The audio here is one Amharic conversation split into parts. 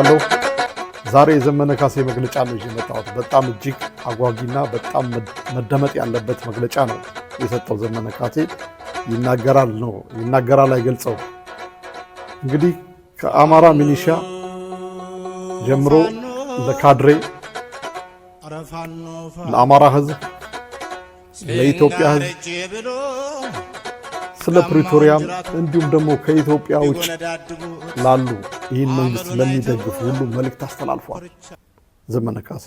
ብያለሁ። ዛሬ የዘመነ ካሴ መግለጫ ነው የመጣሁት። በጣም እጅግ አጓጊና በጣም መደመጥ ያለበት መግለጫ ነው የሰጠው ዘመነ ካሴ። ይናገራል አይገልጸው። እንግዲህ ከአማራ ሚሊሻ ጀምሮ ለካድሬ፣ ለአማራ ሕዝብ፣ ለኢትዮጵያ ሕዝብ ስለ ፕሪቶሪያም እንዲሁም ደግሞ ከኢትዮጵያ ውጭ ላሉ ይህን መንግስት ለሚደግፉ ሁሉ መልእክት አስተላልፏል። ዘመነ ካሴ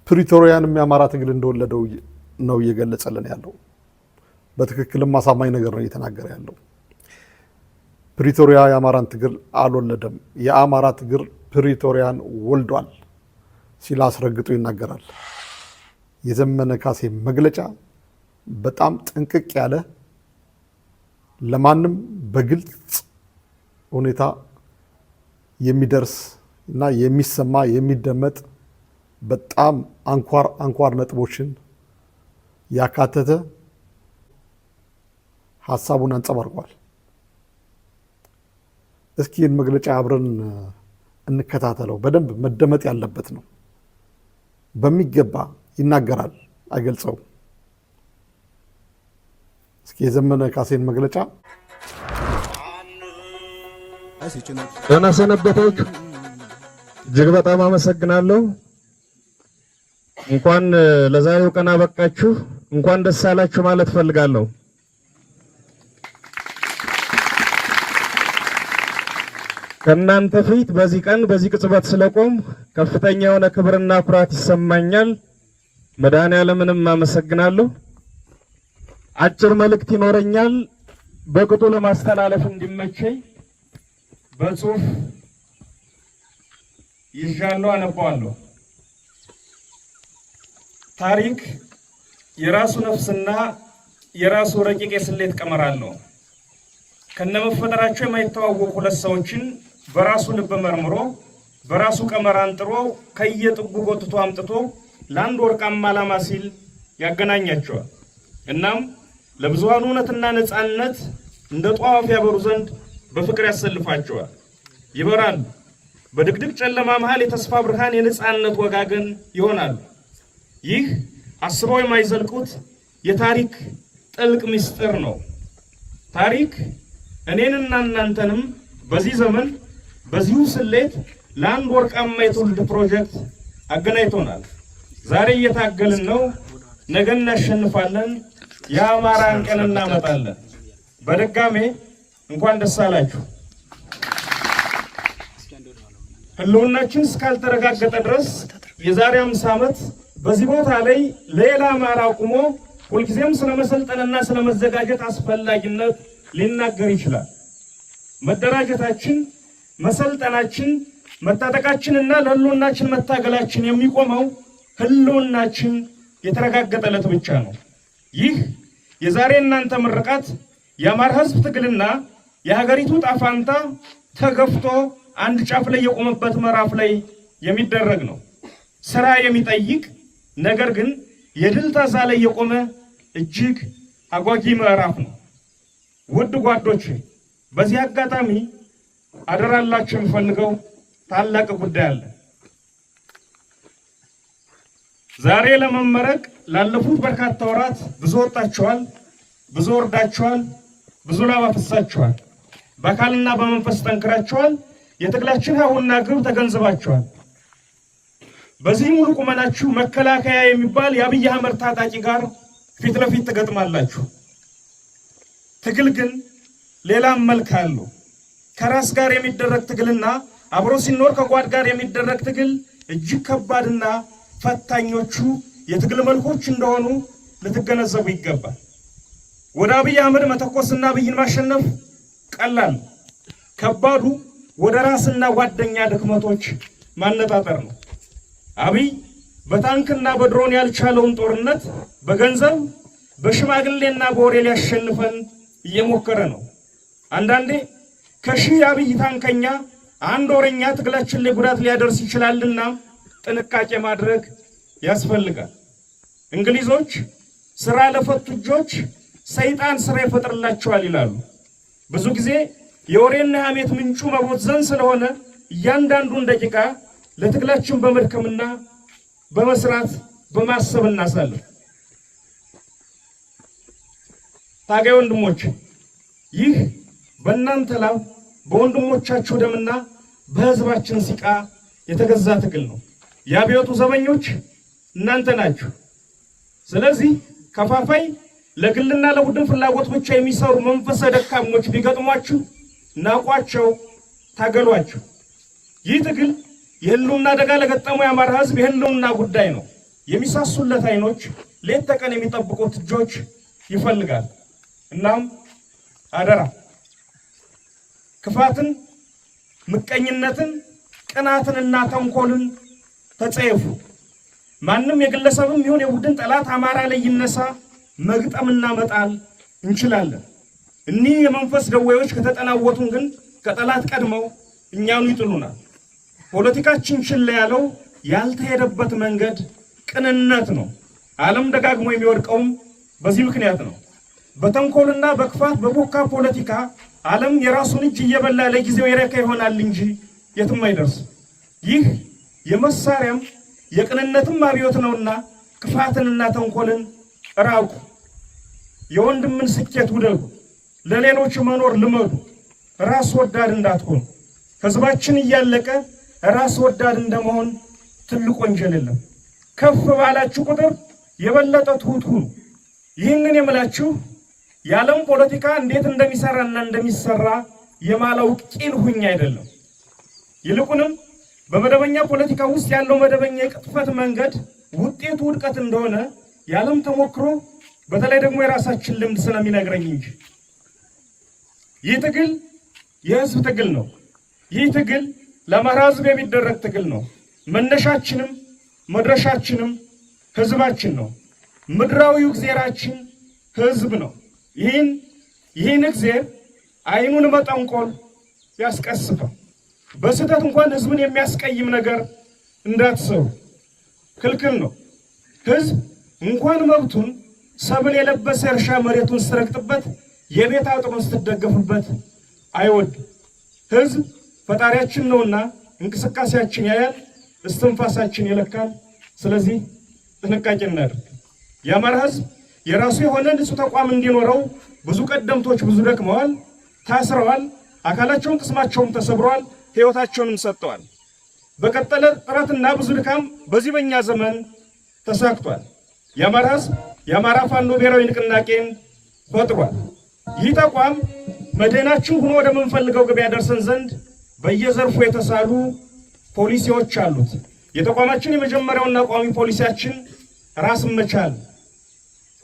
ፕሪቶሪያንም የአማራ ትግል እንደወለደው ነው እየገለጸልን ያለው። በትክክልም አሳማኝ ነገር ነው እየተናገረ ያለው። ፕሪቶሪያ የአማራን ትግል አልወለደም፣ የአማራ ትግል ፕሪቶሪያን ወልዷል ሲል አስረግጦ ይናገራል። የዘመነ ካሴ መግለጫ በጣም ጥንቅቅ ያለ ለማንም በግልጽ ሁኔታ የሚደርስ እና የሚሰማ የሚደመጥ በጣም አንኳር ነጥቦችን ያካተተ ሐሳቡን አንጸባርቋል። እስኪ መግለጫ አብረን እንከታተለው። በደንብ መደመጥ ያለበት ነው። በሚገባ ይናገራል አይገልጸው። እስኪ የዘመነ ካሴን መግለጫ ደህና ሰነበታችሁ። እጅግ በጣም አመሰግናለሁ። እንኳን ለዛሬው ቀን አበቃችሁ፣ እንኳን ደስ አላችሁ ማለት ፈልጋለሁ። ከእናንተ ፊት በዚህ ቀን በዚህ ቅጽበት ስለቆም ከፍተኛ የሆነ ክብርና ኩራት ይሰማኛል። መድኃኔዓለምንም አመሰግናለሁ። አጭር መልእክት ይኖረኛል። በቅጡ ለማስተላለፍ እንዲመቸኝ በጽሁፍ ይዣለሁ፣ አነባዋለሁ። ታሪክ የራሱ ነፍስና የራሱ ረቂቅ የስሌት ቀመር አለው። ከነመፈጠራቸው የማይተዋወቁ ሁለት ሰዎችን በራሱ ልብ መርምሮ በራሱ ቀመር አንጥሮ ከየጥጉ ጎትቶ አምጥቶ ለአንድ ወርቃማ ዓላማ ሲል ያገናኛቸዋል። እናም ለብዙሃኑ እውነትና ነፃነት እንደ ጧፍ ያበሩ ዘንድ በፍቅር ያሰልፋቸዋል። ይበራሉ። በድቅድቅ ጨለማ መሃል የተስፋ ብርሃን የነፃነት ወጋገን ይሆናሉ። ይህ አስበው የማይዘልቁት የታሪክ ጥልቅ ምስጢር ነው። ታሪክ እኔንና እናንተንም በዚህ ዘመን በዚሁ ስሌት ለአንድ ወርቃማ የትውልድ ፕሮጀክት አገናኝቶናል። ዛሬ እየታገልን ነው፣ ነገ እናሸንፋለን፣ የአማራን ቀን እናመጣለን። በድጋሜ እንኳን ደስ አላችሁ። ህልውናችን እስካልተረጋገጠ ድረስ የዛሬ 50 ዓመት በዚህ ቦታ ላይ ሌላ አማራ ቆሞ ሁልጊዜም ስለመሰልጠንና ስለመዘጋጀት አስፈላጊነት ሊናገር ይችላል። መደራጀታችን፣ መሰልጠናችን፣ መታጠቃችንና ለህልውናችን መታገላችን የሚቆመው ህልውናችን የተረጋገጠለት ብቻ ነው። ይህ የዛሬ እናንተ ምርቃት የአማራ ህዝብ ትግልና የሀገሪቱ ጣፋንታ ተገፍቶ አንድ ጫፍ ላይ የቆመበት ምዕራፍ ላይ የሚደረግ ነው። ስራ የሚጠይቅ ነገር ግን የድል ታዛ ላይ የቆመ እጅግ አጓጊ ምዕራፍ ነው። ውድ ጓዶች፣ በዚህ አጋጣሚ አደራላችሁ የምፈልገው ታላቅ ጉዳይ አለ። ዛሬ ለመመረቅ ላለፉት በርካታ ወራት ብዙ ወጣችኋል፣ ብዙ ወርዳችኋል፣ ብዙ ላብ አፍስሳችኋል። በአካልና በመንፈስ ጠንክራችኋል። የትግላችን ሀሁና ግብ ተገንዝባችኋል። በዚህ ሙሉ ቁመናችሁ መከላከያ የሚባል የአብይ አህመድ ታጣቂ ጋር ፊት ለፊት ትገጥማላችሁ። ትግል ግን ሌላም መልክ አለው። ከራስ ጋር የሚደረግ ትግልና አብሮ ሲኖር ከጓድ ጋር የሚደረግ ትግል እጅግ ከባድና ፈታኞቹ የትግል መልኮች እንደሆኑ ልትገነዘቡ ይገባል። ወደ አብይ አህመድ መተኮስና አብይን ማሸነፍ ቀላል፣ ከባዱ ወደ ራስና ጓደኛ ድክመቶች ማነጣጠር ነው። አብይ በታንክና በድሮን ያልቻለውን ጦርነት በገንዘብ በሽማግሌና በወሬ ሊያሸንፈን እየሞከረ ነው። አንዳንዴ ከሺህ አብይ ታንከኛ አንድ ወሬኛ ትግላችን ላይ ጉዳት ሊያደርስ ይችላልና ጥንቃቄ ማድረግ ያስፈልጋል። እንግሊዞች ስራ ለፈቱ እጆች ሰይጣን ስራ ይፈጥርላቸዋል ይላሉ። ብዙ ጊዜ የወሬና ሐሜት ምንጩ መቦዘን ስለሆነ እያንዳንዱን ደቂቃ ለትግላችን በመድከምና በመስራት በማሰብ እናሳልፍ። ታጋይ ወንድሞች፣ ይህ በእናንተ ላብ በወንድሞቻችሁ ደምና በህዝባችን ሲቃ የተገዛ ትግል ነው። የአብዮቱ ዘበኞች እናንተ ናችሁ። ስለዚህ ከፋፋይ ለግልና ለቡድን ፍላጎት ብቻ የሚሰሩ መንፈሰ ደካሞች ቢገጥሟችሁ ናቋቸው፣ ታገሏቸው። ይህ ትግል የህልውና አደጋ ለገጠመው የአማራ ህዝብ የህልውና ጉዳይ ነው። የሚሳሱለት አይኖች፣ ሌት ተቀን የሚጠብቁት እጆች ይፈልጋል። እናም አደራ ክፋትን፣ ምቀኝነትን፣ ቅናትንና ተንኮልን ተጸየፉ። ማንም የግለሰብም ይሁን የቡድን ጠላት አማራ ላይ ይነሳ መግጠምና መጣል እንችላለን። እኒህ የመንፈስ ደዌዎች ከተጠናወቱን ግን ከጠላት ቀድመው እኛኑ ይጥሉናል። ፖለቲካችን ችላ ያለው ያልተሄደበት መንገድ ቅንነት ነው። ዓለም ደጋግሞ የሚወድቀውም በዚህ ምክንያት ነው። በተንኮልና በክፋት በቦካ ፖለቲካ ዓለም የራሱን እጅ እየበላ ለጊዜው ይረካ ይሆናል እንጂ የትም አይደርስም። ይህ የመሳሪያም የቅንነትም አብዮት ነውና ክፋትንና ተንኮልን ራቁ። የወንድምን ስኬት ውደዱ። ለሌሎች መኖር ልመዱ። ራስ ወዳድ እንዳትሆኑ። ህዝባችን እያለቀ ራስ ወዳድ እንደመሆን ትልቅ ወንጀል የለም። ከፍ ባላችሁ ቁጥር የበለጠ ትሁት ሁኑ። ይህንን የምላችሁ የዓለም ፖለቲካ እንዴት እንደሚሰራና እንደሚሰራ የማላውቅ ቂል ሁኝ አይደለም። ይልቁንም በመደበኛ ፖለቲካ ውስጥ ያለው መደበኛ የቅጥፈት መንገድ ውጤቱ ውድቀት እንደሆነ የዓለም ተሞክሮ በተለይ ደግሞ የራሳችን ልምድ ስለሚነግረኝ እንጂ። ይህ ትግል የህዝብ ትግል ነው። ይህ ትግል ለአማራ ህዝብ የሚደረግ ትግል ነው። መነሻችንም መድረሻችንም ህዝባችን ነው። ምድራዊው እግዚአብሔራችን ህዝብ ነው። ይህን እግዚአብሔር አይኑን መጠንቆል ያስቀስፋል። በስህተት እንኳን ህዝብን የሚያስቀይም ነገር እንዳትሰሩ ክልክል ነው። ህዝብ እንኳን መብቱን ሰብል የለበሰ እርሻ መሬቱን ስትረግጥበት የቤት አጥሩን ስትደገፍበት አይወድም። ህዝብ ፈጣሪያችን ነውና እንቅስቃሴያችን ያያል፣ እስትንፋሳችን ይለካል። ስለዚህ ጥንቃቄ እናድርግ። የአማራ ህዝብ የራሱ የሆነ ንጹህ ተቋም እንዲኖረው ብዙ ቀደምቶች ብዙ ደክመዋል፣ ታስረዋል፣ አካላቸውን ቅስማቸውም ተሰብረዋል፣ ህይወታቸውንም ሰጥተዋል። በቀጠለ ጥረትና ብዙ ድካም በዚህ በእኛ ዘመን ተሳክቷል። የአማራ ህዝብ የአማራ ፋኖ ብሔራዊ ንቅናቄን ፈጥሯል። ይህ ተቋም መድህናችን ሆኖ ወደ ምንፈልገው ግብ ያደርሰን ዘንድ በየዘርፉ የተሳሉ ፖሊሲዎች አሉት። የተቋማችን የመጀመሪያውና ቋሚ ፖሊሲያችን ራስን መቻል፣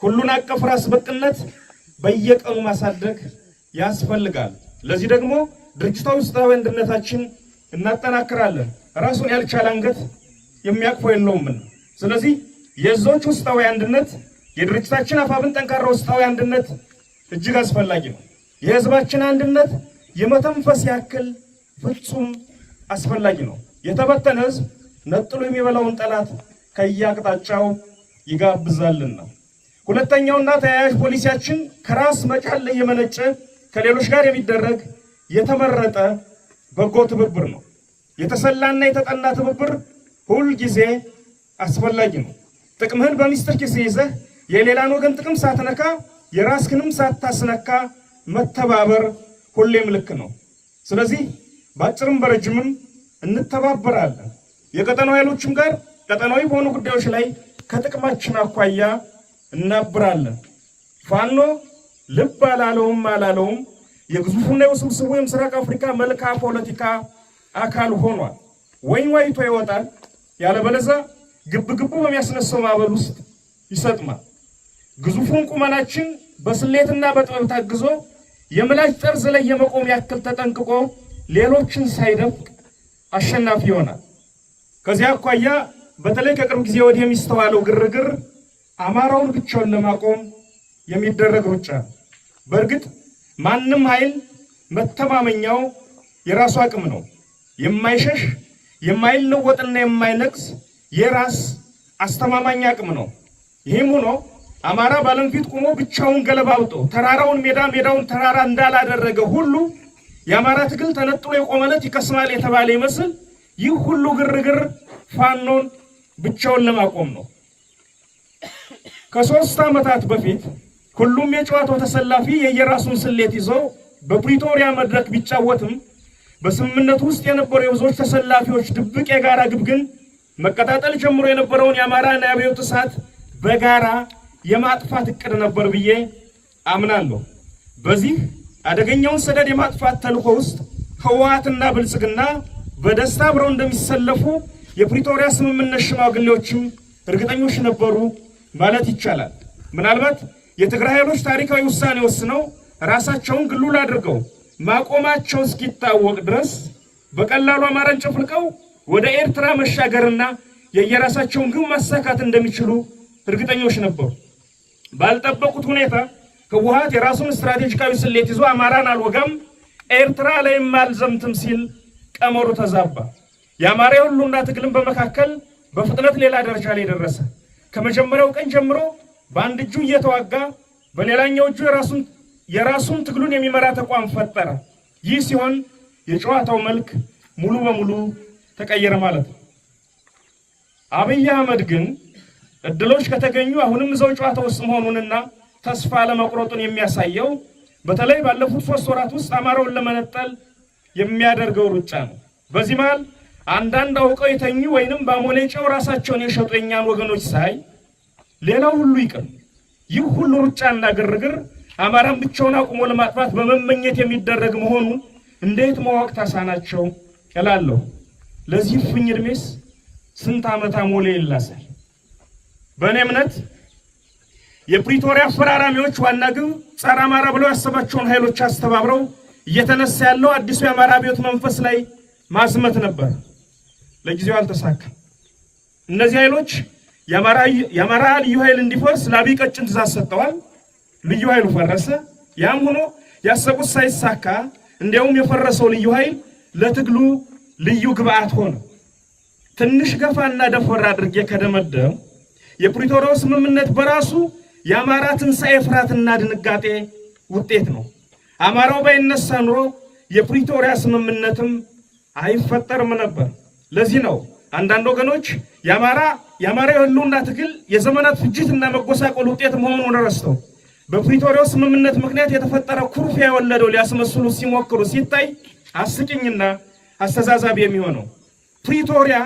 ሁሉን አቀፍ ራስ በቅነት በየቀኑ ማሳደግ ያስፈልጋል። ለዚህ ደግሞ ድርጅታዊ ውስጣዊ አንድነታችን እናጠናክራለን። ራሱን ያልቻለ አንገት የሚያቅፈው የለውምና። ስለዚህ የዞች ውስጣዊ አንድነት የድርጅታችን አፋብን ጠንካራ ውስጣዊ አንድነት እጅግ አስፈላጊ ነው። የህዝባችን አንድነት የመተንፈስ ያክል ፍጹም አስፈላጊ ነው። የተበተነ ህዝብ ነጥሎ የሚበላውን ጠላት ከየአቅጣጫው ይጋብዛልና። ሁለተኛውና ተያያዥ ፖሊሲያችን ከራስ መቻል ላይ የመነጨ ከሌሎች ጋር የሚደረግ የተመረጠ በጎ ትብብር ነው። የተሰላና የተጠና ትብብር ሁል ጊዜ አስፈላጊ ነው። ጥቅምህን በሚስጥር ኪስ ይዘህ የሌላን ወገን ጥቅም ሳትነካ የራስህንም ሳታስነካ መተባበር ሁሌም ልክ ነው። ስለዚህ በአጭርም በረጅምም እንተባበራለን። የቀጠናው ኃይሎችም ጋር ቀጠናዊ በሆኑ ጉዳዮች ላይ ከጥቅማችን አኳያ እናብራለን። ፋኖ ልብ አላለውም የግዙፉና የውስብስቡ የምስራቅ አፍሪካ መልክዓ ፖለቲካ አካል ሆኗል። ወይን ዋይቶ ይወጣል፣ ያለበለዚያ ግብግቡ በሚያስነሳው ማዕበል ውስጥ ይሰጥማል። ግዙፉን ቁመናችን በስሌትና በጥበብ ታግዞ የምላጭ ጠርዝ ላይ የመቆም ያክል ተጠንቅቆ ሌሎችን ሳይደፍቅ አሸናፊ ይሆናል። ከዚያ አኳያ በተለይ ከቅርብ ጊዜ ወዲህ የሚስተዋለው ግርግር አማራውን ብቻውን ለማቆም የሚደረግ ሩጫ። በእርግጥ ማንም ኃይል መተማመኛው የራሱ አቅም ነው። የማይሸሽ የማይለወጥና የማይነቅስ የራስ አስተማማኝ አቅም ነው። ይህም ሆኖ አማራ ባለም ፊት ቆሞ ብቻውን ገለባብጦ ተራራውን ሜዳውን ተራራ እንዳላደረገ ሁሉ የአማራ ትግል ተነጥሎ የቆመለት ይከስማል የተባለ ይመስል ይህ ሁሉ ግርግር ፋኖን ብቻውን ለማቆም ነው። ከ3 ዓመታት በፊት ሁሉም የጨዋታው ተሰላፊ የየራሱን ስሌት ይዞ በፕሪቶሪያ መድረክ ቢጫወትም በስምምነቱ ውስጥ የነበሩ የብዙዎች ተሰላፊዎች ድብቅ የጋራ ግብ ግን መቀጣጠል ጀምሮ የነበረውን የአማራና የአብዮት እሳት በጋራ የማጥፋት እቅድ ነበር ብዬ አምናለሁ። በዚህ አደገኛውን ሰደድ የማጥፋት ተልዕኮ ውስጥ ህወሓትና ብልጽግና በደስታ አብረው እንደሚሰለፉ የፕሪቶሪያ ስምምነት ሽማግሌዎችም እርግጠኞች ነበሩ ማለት ይቻላል። ምናልባት የትግራይ ኃይሎች ታሪካዊ ውሳኔ ወስነው ራሳቸውን ግሉል አድርገው ማቆማቸው እስኪታወቅ ድረስ በቀላሉ አማራን ጨፍልቀው ወደ ኤርትራ መሻገርና የየራሳቸውን ግብ ማሳካት እንደሚችሉ እርግጠኞች ነበሩ። ባልጠበቁት ሁኔታ ህወሓት የራሱን ስትራቴጂካዊ ስሌት ይዞ አማራን አልወጋም፣ ኤርትራ ላይም አልዘምትም ሲል ቀመሩ ተዛባ። የአማራ ሁሉና ትግልን በመካከል በፍጥነት ሌላ ደረጃ ላይ ደረሰ። ከመጀመሪያው ቀን ጀምሮ በአንድ እጁ እየተዋጋ በሌላኛው እጁ የራሱን ትግሉን የሚመራ ተቋም ፈጠረ። ይህ ሲሆን የጨዋታው መልክ ሙሉ በሙሉ ተቀየረ ማለት ነው። አብይ አህመድ ግን እድሎች ከተገኙ አሁንም እዛው ጨዋታ ውስጥ መሆኑንና ተስፋ ለመቁረጡን የሚያሳየው በተለይ ባለፉት 3 ወራት ውስጥ አማራውን ለመነጠል የሚያደርገው ሩጫ ነው። በዚህ መሃል አንዳንድ አውቀው የተኙ ወይንም በአሞሌ ጨው ራሳቸውን የሸጡ የኛን ወገኖች ሳይ ሌላው ሁሉ ይቅር፣ ይህ ሁሉ ሩጫና ግርግር አማራን ብቻውን አቁሞ ለማጥፋት በመመኘት የሚደረግ መሆኑን እንዴት ማወቅ ታሳናቸው እላለሁ። ለዚህ ፍኝ እድሜስ ስንት ዓመት አሞሌ ይላሳል? በእኔ እምነት የፕሪቶሪያ አፈራራሚዎች ዋና ግብ ጸረ አማራ ብለው ያሰባቸውን ኃይሎች አስተባብረው እየተነሳ ያለው አዲሱ የአማራ አብዮት መንፈስ ላይ ማስመት ነበር። ለጊዜው አልተሳካም። እነዚህ ኃይሎች የአማራ ልዩ ኃይል እንዲፈርስ ለአብይ ቀጭን ትእዛዝ ሰጥተዋል። ልዩ ኃይሉ ፈረሰ። ያም ሆኖ ያሰቡት ሳይሳካ እንዲያውም የፈረሰው ልዩ ኃይል ለትግሉ ልዩ ግብአት ሆነ። ትንሽ ገፋና ደፈር አድርጌ ከደመደም የፕሪቶሪያው ስምምነት በራሱ የአማራ ትንሣኤ ፍርሃትና ድንጋጤ ውጤት ነው። አማራው ባይነሳ ኑሮ የፕሪቶሪያ ስምምነትም አይፈጠርም ነበር። ለዚህ ነው አንዳንድ ወገኖች የአማራ የህልውና ትግል የዘመናት ፍጅትና መጎሳቆል ውጤት መሆኑን ረስተው በፕሪቶሪያው ስምምነት ምክንያት የተፈጠረ ኩርፊያ የወለደው ሊያስመስሉ ሲሞክሩ ሲታይ አስቂኝና አስተዛዛቢ የሚሆነው ፕሪቶሪያ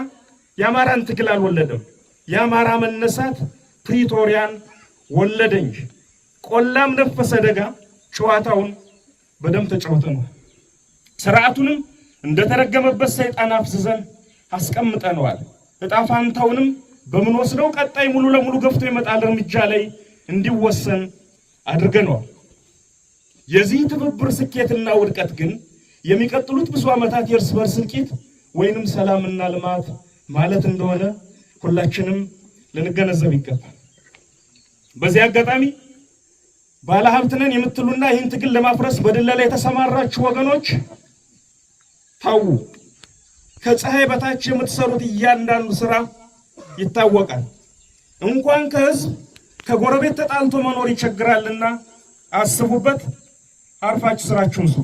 የአማራን ትግል አልወለደም። የአማራ መነሳት ፕሪቶሪያን ወለደ እንጂ። ቆላም ነፈሰ ደጋ ጨዋታውን በደም ተጫውተነው ስርዓቱንም እንደተረገመበት ሰይጣን አፍዝዘን አስቀምጠነዋል። ዕጣ ፋንታውንም በምንወስደው ቀጣይ ሙሉ ለሙሉ ገፍቶ ይመጣል እርምጃ ላይ እንዲወሰን አድርገነዋል። የዚህ ትብብር ስኬትና ውድቀት ግን የሚቀጥሉት ብዙ ዓመታት የእርስ በርስ እልቂት ወይንም ሰላምና ልማት ማለት እንደሆነ ሁላችንም ልንገነዘብ ይገባል። በዚህ አጋጣሚ ባለሀብት ነን የምትሉና ይህን ትግል ለማፍረስ በድለላ የተሰማራችሁ ወገኖች ታው ከፀሐይ በታች የምትሰሩት እያንዳንዱ ስራ ይታወቃል። እንኳን ከህዝብ ከጎረቤት ተጣልቶ መኖር ይቸግራልና አስቡበት። አርፋችሁ ስራችሁን ስሩ።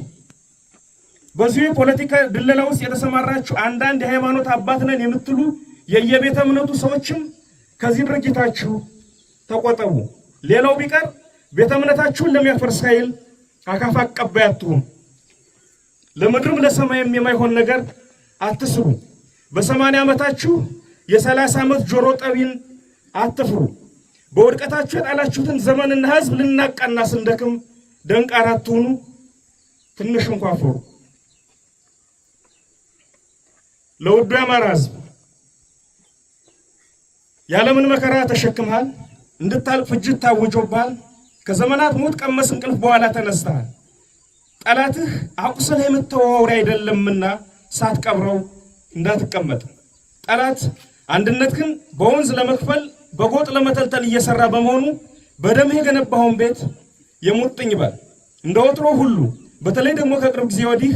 በዚህ ፖለቲካ ድለላ ውስጥ የተሰማራችሁ አንዳንድ የሃይማኖት አባት ነን የምትሉ የየቤተ እምነቱ ሰዎችም ከዚህ ድርጊታችሁ ተቆጠቡ። ሌላው ቢቀር ቤተ እምነታችሁን ለሚያፈርስ ኃይል አካፋ አቀባይ አትሁኑ። ለምድርም ለሰማይም የማይሆን ነገር አትስሩ። በ80 ዓመታችሁ የ30 ዓመት ጆሮ ጠቢን አትፍሩ። በውድቀታችሁ የጣላችሁትን ዘመንና ህዝብ ልናቃና ስንደክም ደንቃራ አትሁኑ። ትንሽ እንኳን ፍሩ። ለውዱ የአማራ ህዝብ ያለምን መከራ ተሸክመሃል። እንድታልቅ ፍጅት ታውጆብሃል። ከዘመናት ሞት ቀመስ እንቅልፍ በኋላ ተነስተሃል። ጠላትህ አቁስለህ የምትተዋወር አይደለምና ሳትቀብረው እንዳትቀመጥ። ጠላት አንድነትህን በወንዝ ለመክፈል በጎጥ ለመተልተል እየሰራ በመሆኑ በደምህ የገነባውን ቤት የሙጥኝ ይበል። እንደ ወትሮ ሁሉ በተለይ ደግሞ ከቅርብ ጊዜ ወዲህ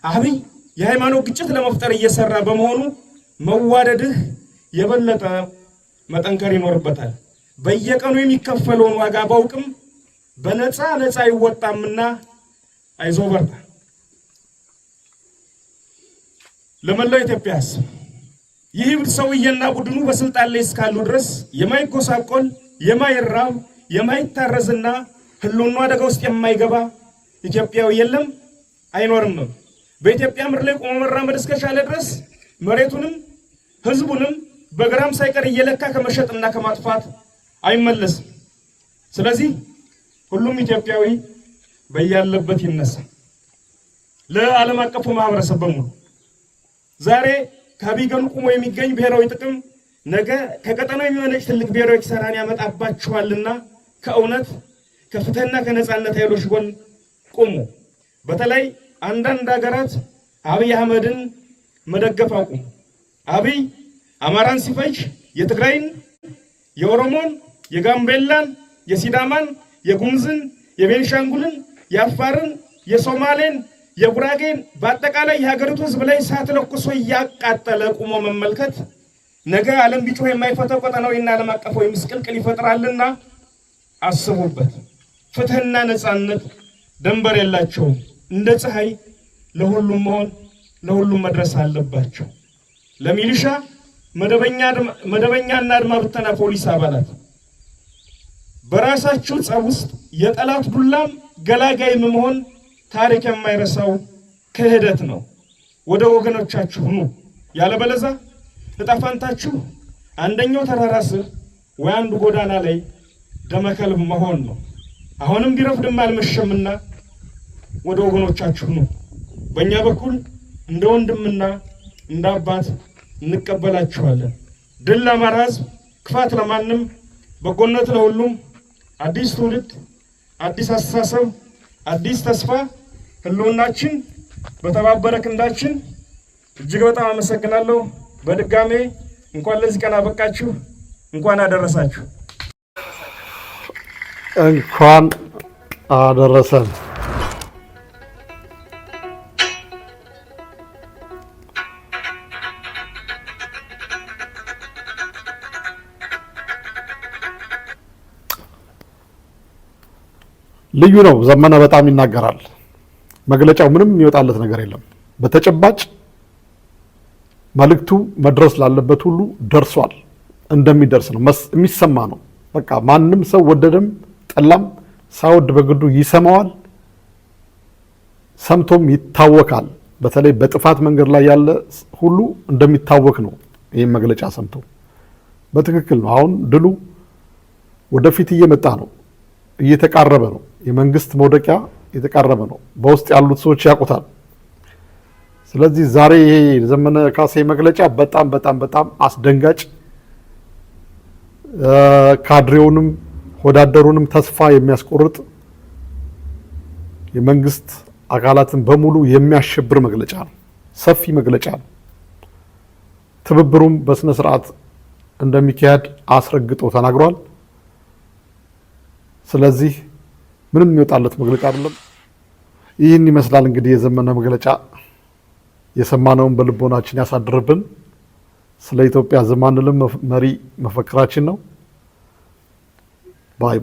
አብይ የሃይማኖት ግጭት ለመፍጠር እየሰራ በመሆኑ መዋደድህ የበለጠ መጠንከር ይኖርበታል። በየቀኑ የሚከፈለውን ዋጋ ባውቅም በነፃ ይወጣምና አይዞህ በርታ። ለመላው ኢትዮጵያ ሕዝብ ይህ ሰውዬና ቡድኑ በስልጣን ላይ እስካሉ ድረስ የማይጎሳቆል የማይራብ የማይታረዝና ህልውና አደጋ ውስጥ የማይገባ ኢትዮጵያዊ የለም አይኖርም። በኢትዮጵያ ምድር ላይ ቆሞ መራመድ እስከቻለ ድረስ መሬቱንም ህዝቡንም በግራም ሳይቀር እየለካ ከመሸጥና ከማጥፋት አይመለስም። ስለዚህ ሁሉም ኢትዮጵያዊ በያለበት ይነሳ። ለዓለም አቀፉ ማህበረሰብ በሙሉ ዛሬ ከቢገኑ ቆሞ የሚገኝ ብሔራዊ ጥቅም ነገ ከቀጠናው የሚመነጭ ትልቅ ብሔራዊ ኪሳራን ያመጣባቸዋልና ከእውነት ከፍትህና ከነጻነት ኃይሎች ጎን ቁሙ። በተለይ አንዳንድ ሀገራት አብይ አህመድን መደገፍ አቁሙ። አብይ አማራን ሲፈጅ የትግራይን፣ የኦሮሞን፣ የጋምቤላን፣ የሲዳማን፣ የጉምዝን፣ የቤንሻንጉልን፣ የአፋርን፣ የሶማሌን፣ የጉራጌን በአጠቃላይ የሀገሪቱ ህዝብ ላይ እሳት ለኩሶ እያቃጠለ ቁሞ መመልከት ነገ ዓለም ቢጮህ የማይፈታው ቀጠናዊና ዓለም አቀፋዊ ምስቅልቅል ይፈጥራልና አስቡበት። ፍትህና ነጻነት ደንበር የላቸውም። እንደ ፀሐይ ለሁሉም መሆን ለሁሉም መድረስ አለባቸው። ለሚሊሻ መደበኛና አድማ ብተና ፖሊስ አባላት በራሳችሁ ጸብ ውስጥ የጠላት ዱላም ገላጋይም መሆን ታሪክ የማይረሳው ክህደት ነው። ወደ ወገኖቻችሁ ኑ። ያለበለዛ ዕጣ ፈንታችሁ አንደኛው ተራራ ስር ወይ አንዱ ጎዳና ላይ ደመከልብ መሆን ነው። አሁንም ቢረፍድም አልመሸምና ወደ ወገኖቻችሁ ኑ። በእኛ በኩል እንደ ወንድምና እንደ አባት እንቀበላችኋለን። ድል ለአማራ ሕዝብ፣ ክፋት ለማንም፣ በጎነት ለሁሉም። አዲስ ትውልድ፣ አዲስ አስተሳሰብ፣ አዲስ ተስፋ። ህልውናችን በተባበረ ክንዳችን። እጅግ በጣም አመሰግናለሁ። በድጋሜ እንኳን ለዚህ ቀን አበቃችሁ፣ እንኳን አደረሳችሁ። እንኳን አደረሰን። ልዩ ነው። ዘመነ በጣም ይናገራል። መግለጫው ምንም የሚወጣለት ነገር የለም። በተጨባጭ መልእክቱ መድረስ ላለበት ሁሉ ደርሷል። እንደሚደርስ ነው የሚሰማ ነው። በቃ ማንም ሰው ወደደም ጠላም ሳይወድ በግዱ ይሰማዋል፣ ሰምቶም ይታወካል። በተለይ በጥፋት መንገድ ላይ ያለ ሁሉ እንደሚታወክ ነው። ይህም መግለጫ ሰምቶ በትክክል ነው። አሁን ድሉ ወደፊት እየመጣ ነው፣ እየተቃረበ ነው። የመንግስት መውደቂያ የተቃረበ ነው። በውስጥ ያሉት ሰዎች ያውቁታል። ስለዚህ ዛሬ ይሄ ዘመነ ካሴ መግለጫ በጣም በጣም በጣም አስደንጋጭ፣ ካድሬውንም ወዳደሩንም ተስፋ የሚያስቆርጥ፣ የመንግስት አካላትን በሙሉ የሚያሸብር መግለጫ ነው። ሰፊ መግለጫ ነው። ትብብሩም በስነ ስርዓት እንደሚካሄድ አስረግጦ ተናግሯል። ስለዚህ ምንም የሚወጣለት መግለጫ አይደለም። ይህን ይመስላል እንግዲህ የዘመነ መግለጫ። የሰማነውን በልቦናችን ያሳድርብን። ስለ ኢትዮጵያ ዝም አንልም መሪ መፈክራችን ነው። ባይ